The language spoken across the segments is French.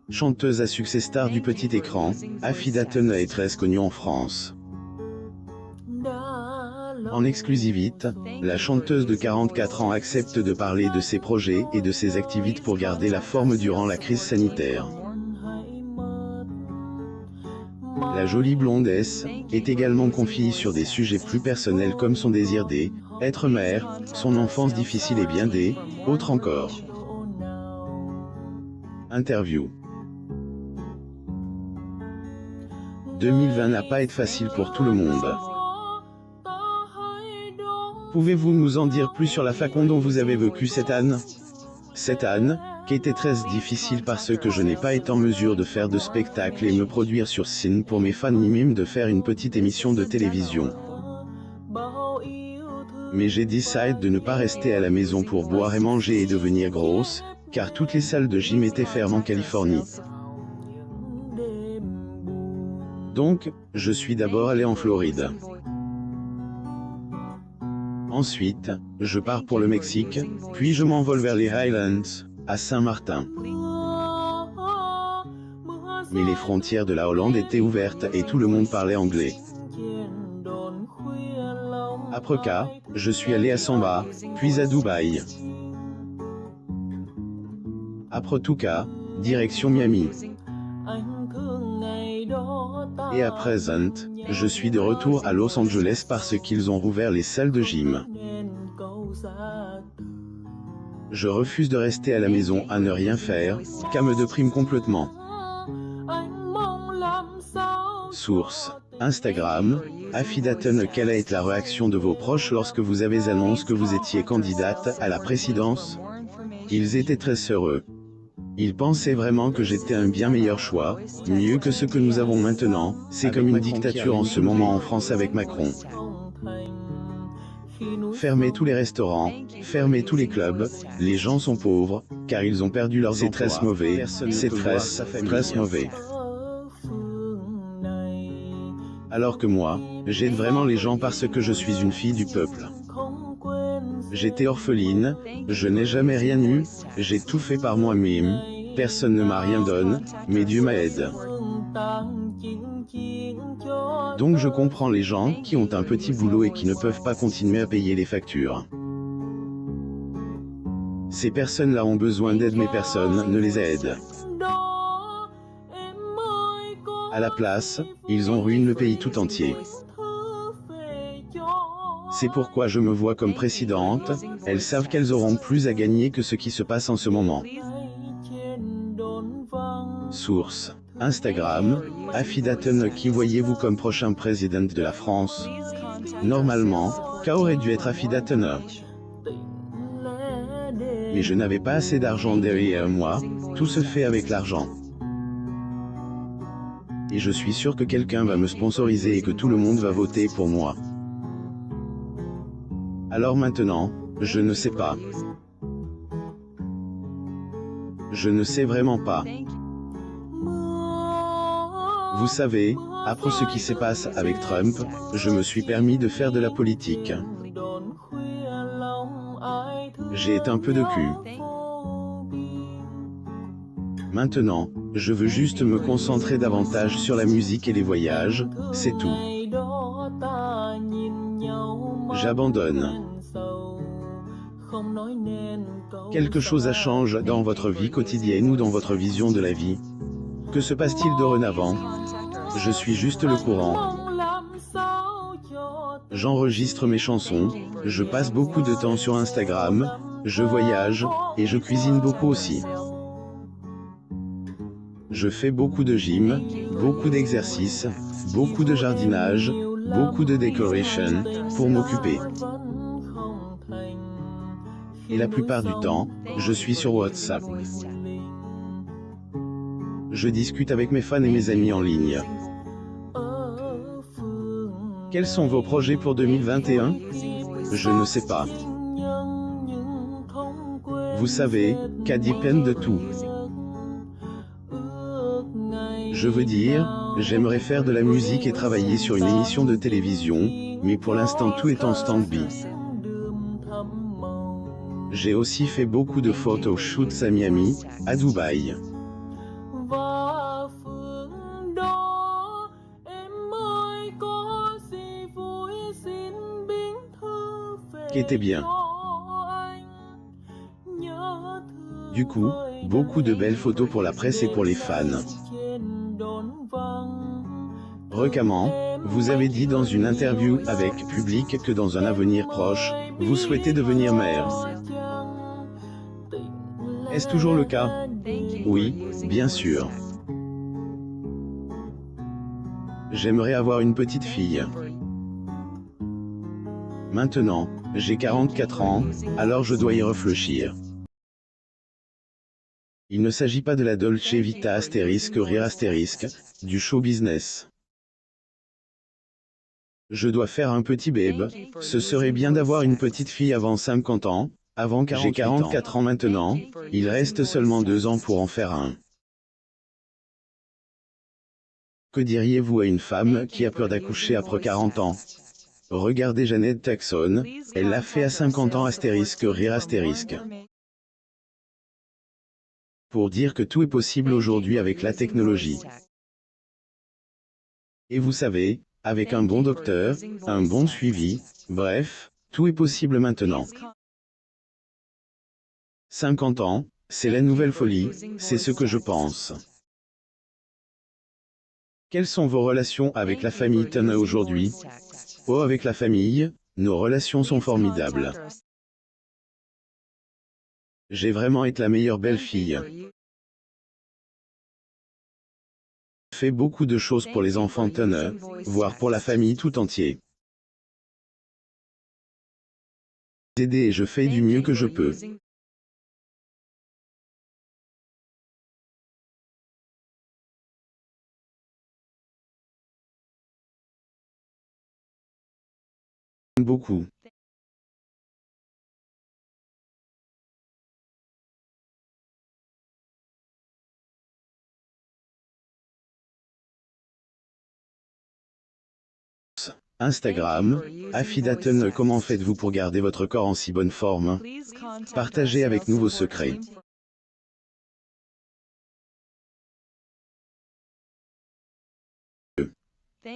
chanteuse à succès star du petit écran, Affida Turner est très connue en France. En exclusivité, la chanteuse de 44 ans accepte de parler de ses projets et de ses activités pour garder la forme durant la crise sanitaire. La jolie blondesse est également confiée sur des sujets plus personnels comme son désir d'être mère, son enfance difficile et bien autres encore. Interview. 2020 n'a pas été facile pour tout le monde. Pouvez-vous nous en dire plus sur la façon dont vous avez vécu cette année? Cette année, qui était très difficile parce que je n'ai pas été en mesure de faire de spectacle et me produire sur scène pour mes fans ni même de faire une petite émission de télévision. Mais j'ai décidé de ne pas rester à la maison pour boire et manger et devenir grosse, car toutes les salles de gym étaient fermées en Californie. Donc, je suis d'abord allé en Floride. Ensuite, je pars pour le Mexique, puis je m'envole vers les Highlands, à Saint-Martin. Mais les frontières de la Hollande étaient ouvertes et tout le monde parlait anglais. Après ça, je suis allé à Samba, puis à Dubaï. Après tout cas, direction Miami. Et à présent, je suis de retour à Los Angeles parce qu'ils ont rouvert les salles de gym. Je refuse de rester à la maison à ne rien faire, car me déprime complètement. Source: Instagram, Affida Turner. Quelle a été la réaction de vos proches lorsque vous avez annoncé que vous étiez candidate à la présidence? Ils étaient très heureux. Ils pensaient vraiment que j'étais un bien meilleur choix, mieux que ce que nous avons maintenant. C'est comme une dictature en ce moment en France avec Macron. Fermez tous les restaurants, fermez tous les clubs, les gens sont pauvres, car ils ont perdu leurs emplois. C'est très mauvais, c'est très mauvais. Alors que moi, j'aide vraiment les gens parce que je suis une fille du peuple. J'étais orpheline, je n'ai jamais rien eu, j'ai tout fait par moi-même, personne ne m'a rien donné, mais Dieu m'aide. Donc je comprends les gens qui ont un petit boulot et qui ne peuvent pas continuer à payer les factures. Ces personnes-là ont besoin d'aide mais personne ne les aide. À la place, ils ont ruiné le pays tout entier. C'est pourquoi je me vois comme présidente, elles savent qu'elles auront plus à gagner que ce qui se passe en ce moment. Source: Instagram, Affida Turner. Qui voyez-vous comme prochain président de la France? Normalement, qu'aurait dû être Affida Turner. Mais je n'avais pas assez d'argent derrière moi, tout se fait avec l'argent. Et je suis sûr que quelqu'un va me sponsoriser et que tout le monde va voter pour moi. Alors maintenant, je ne sais pas. Je ne sais vraiment pas. Vous savez, après ce qui s'est passé avec Trump, je me suis permis de faire de la politique. J'ai été un peu de cul. Maintenant, je veux juste me concentrer davantage sur la musique et les voyages, c'est tout. J'abandonne. Quelque chose a changé dans votre vie quotidienne ou dans votre vision de la vie? Que se passe-t-il dorénavant? Je suis juste le courant. J'enregistre mes chansons, je passe beaucoup de temps sur Instagram, je voyage, et je cuisine beaucoup aussi. Je fais beaucoup de gym, beaucoup d'exercices, beaucoup de jardinage, beaucoup de décoration, pour m'occuper. Et la plupart du temps, je suis sur WhatsApp. Je discute avec mes fans et mes amis en ligne. Quels sont vos projets pour 2021? Je ne sais pas. Vous savez, qu'à dépend de tout. Je veux dire, j'aimerais faire de la musique et travailler sur une émission de télévision, mais pour l'instant tout est en stand-by. J'ai aussi fait beaucoup de photoshoots à Miami, à Dubaï. était bien. Du coup, beaucoup de belles photos pour la presse et pour les fans. Récemment, vous avez dit dans une interview avec Public que dans un avenir proche, vous souhaitez devenir mère. Est-ce toujours le cas? Oui, bien sûr. J'aimerais avoir une petite fille. Maintenant, j'ai 44 ans, alors je dois y réfléchir. Il ne s'agit pas de la Dolce Vita astérisque rire astérisque, du show business. Je dois faire un petit babe, ce serait bien d'avoir une petite fille avant 50 ans, avant 48 ans. J'ai 44 ans maintenant, il reste seulement 2 ans pour en faire un. Que diriez-vous à une femme qui a peur d'accoucher après 40 ans? Regardez Janet Jackson, elle l'a fait à 50 ans astérisque rire astérisque. Pour dire que tout est possible aujourd'hui avec la technologie. Et vous savez, avec un bon docteur, un bon suivi, bref, tout est possible maintenant. 50 ans, c'est la nouvelle folie, c'est ce que je pense. Quelles sont vos relations avec la famille Turner aujourd'hui? Oh, avec la famille, nos relations sont formidables. J'ai vraiment été la meilleure belle-fille. Fait beaucoup de choses pour les enfants Turner, voire pour la famille tout entière. Aider et je fais du mieux que je peux. Beaucoup. Instagram, Affidaten. Comment faites-vous pour garder votre corps en si bonne forme? Partagez avec nous vos secrets.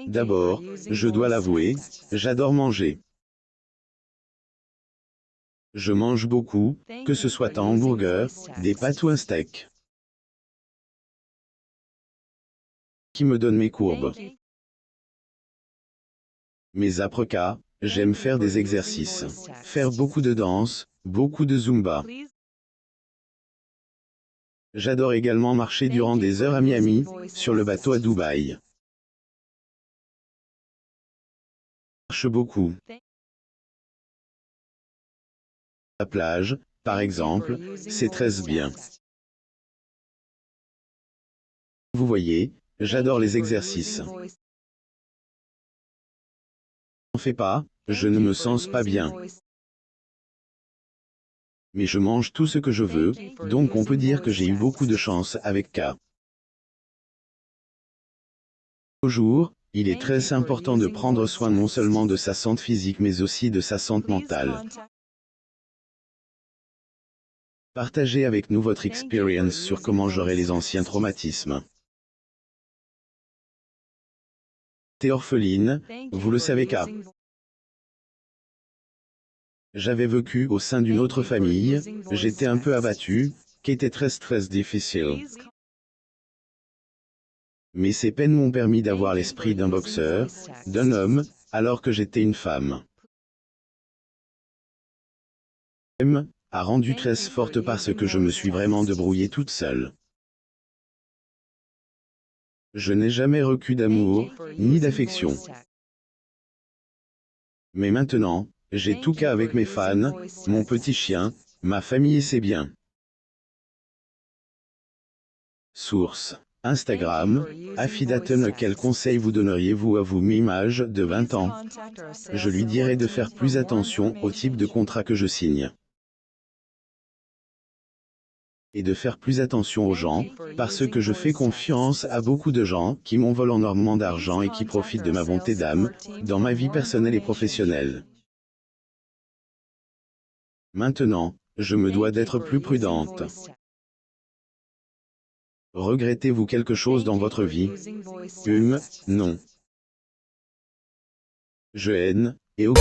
D'abord, je dois l'avouer, j'adore manger. Je mange beaucoup, que ce soit un hamburger, des pâtes ou un steak. Qui me donne mes courbes. Mais après cas, j'aime faire des exercices. Faire beaucoup de danse, beaucoup de zumba. J'adore également marcher durant des heures à Miami, sur le bateau à Dubaï. Je marche beaucoup. La plage, par exemple, c'est très bien. Vous voyez, j'adore les exercices. N'en fais pas, je ne me sens pas bien. Mais je mange tout ce que je veux, donc on peut dire que j'ai eu beaucoup de chance avec K. Au jour, il est très important de prendre soin non seulement de sa santé physique mais aussi de sa santé mentale. Partagez avec nous votre expérience sur comment gérer les anciens traumatismes. T'es orpheline, vous le savez K. J'avais vécu au sein d'une autre famille, j'étais un peu abattu, qui était très difficile. Mais ces peines m'ont permis d'avoir l'esprit d'un boxeur, d'un homme, alors que j'étais une femme. M a rendu très forte parce que je me suis vraiment débrouillée toute seule. Je n'ai jamais reçu d'amour, ni d'affection. Mais maintenant, j'ai tout cas avec mes fans, mon petit chien, ma famille et c'est bien. Source. Instagram, Affidaten. Quel conseil vous donneriez-vous à vous-même de 20 ans? Je lui dirais de faire plus attention au type de contrat que je signe. Et de faire plus attention aux gens, parce que je fais confiance à beaucoup de gens qui m'en volent énormément d'argent et qui profitent de ma bonté d'âme, dans ma vie personnelle et professionnelle. Maintenant, je me dois d'être plus prudente. Regrettez-vous quelque chose dans votre vie? Non. Je haine, et au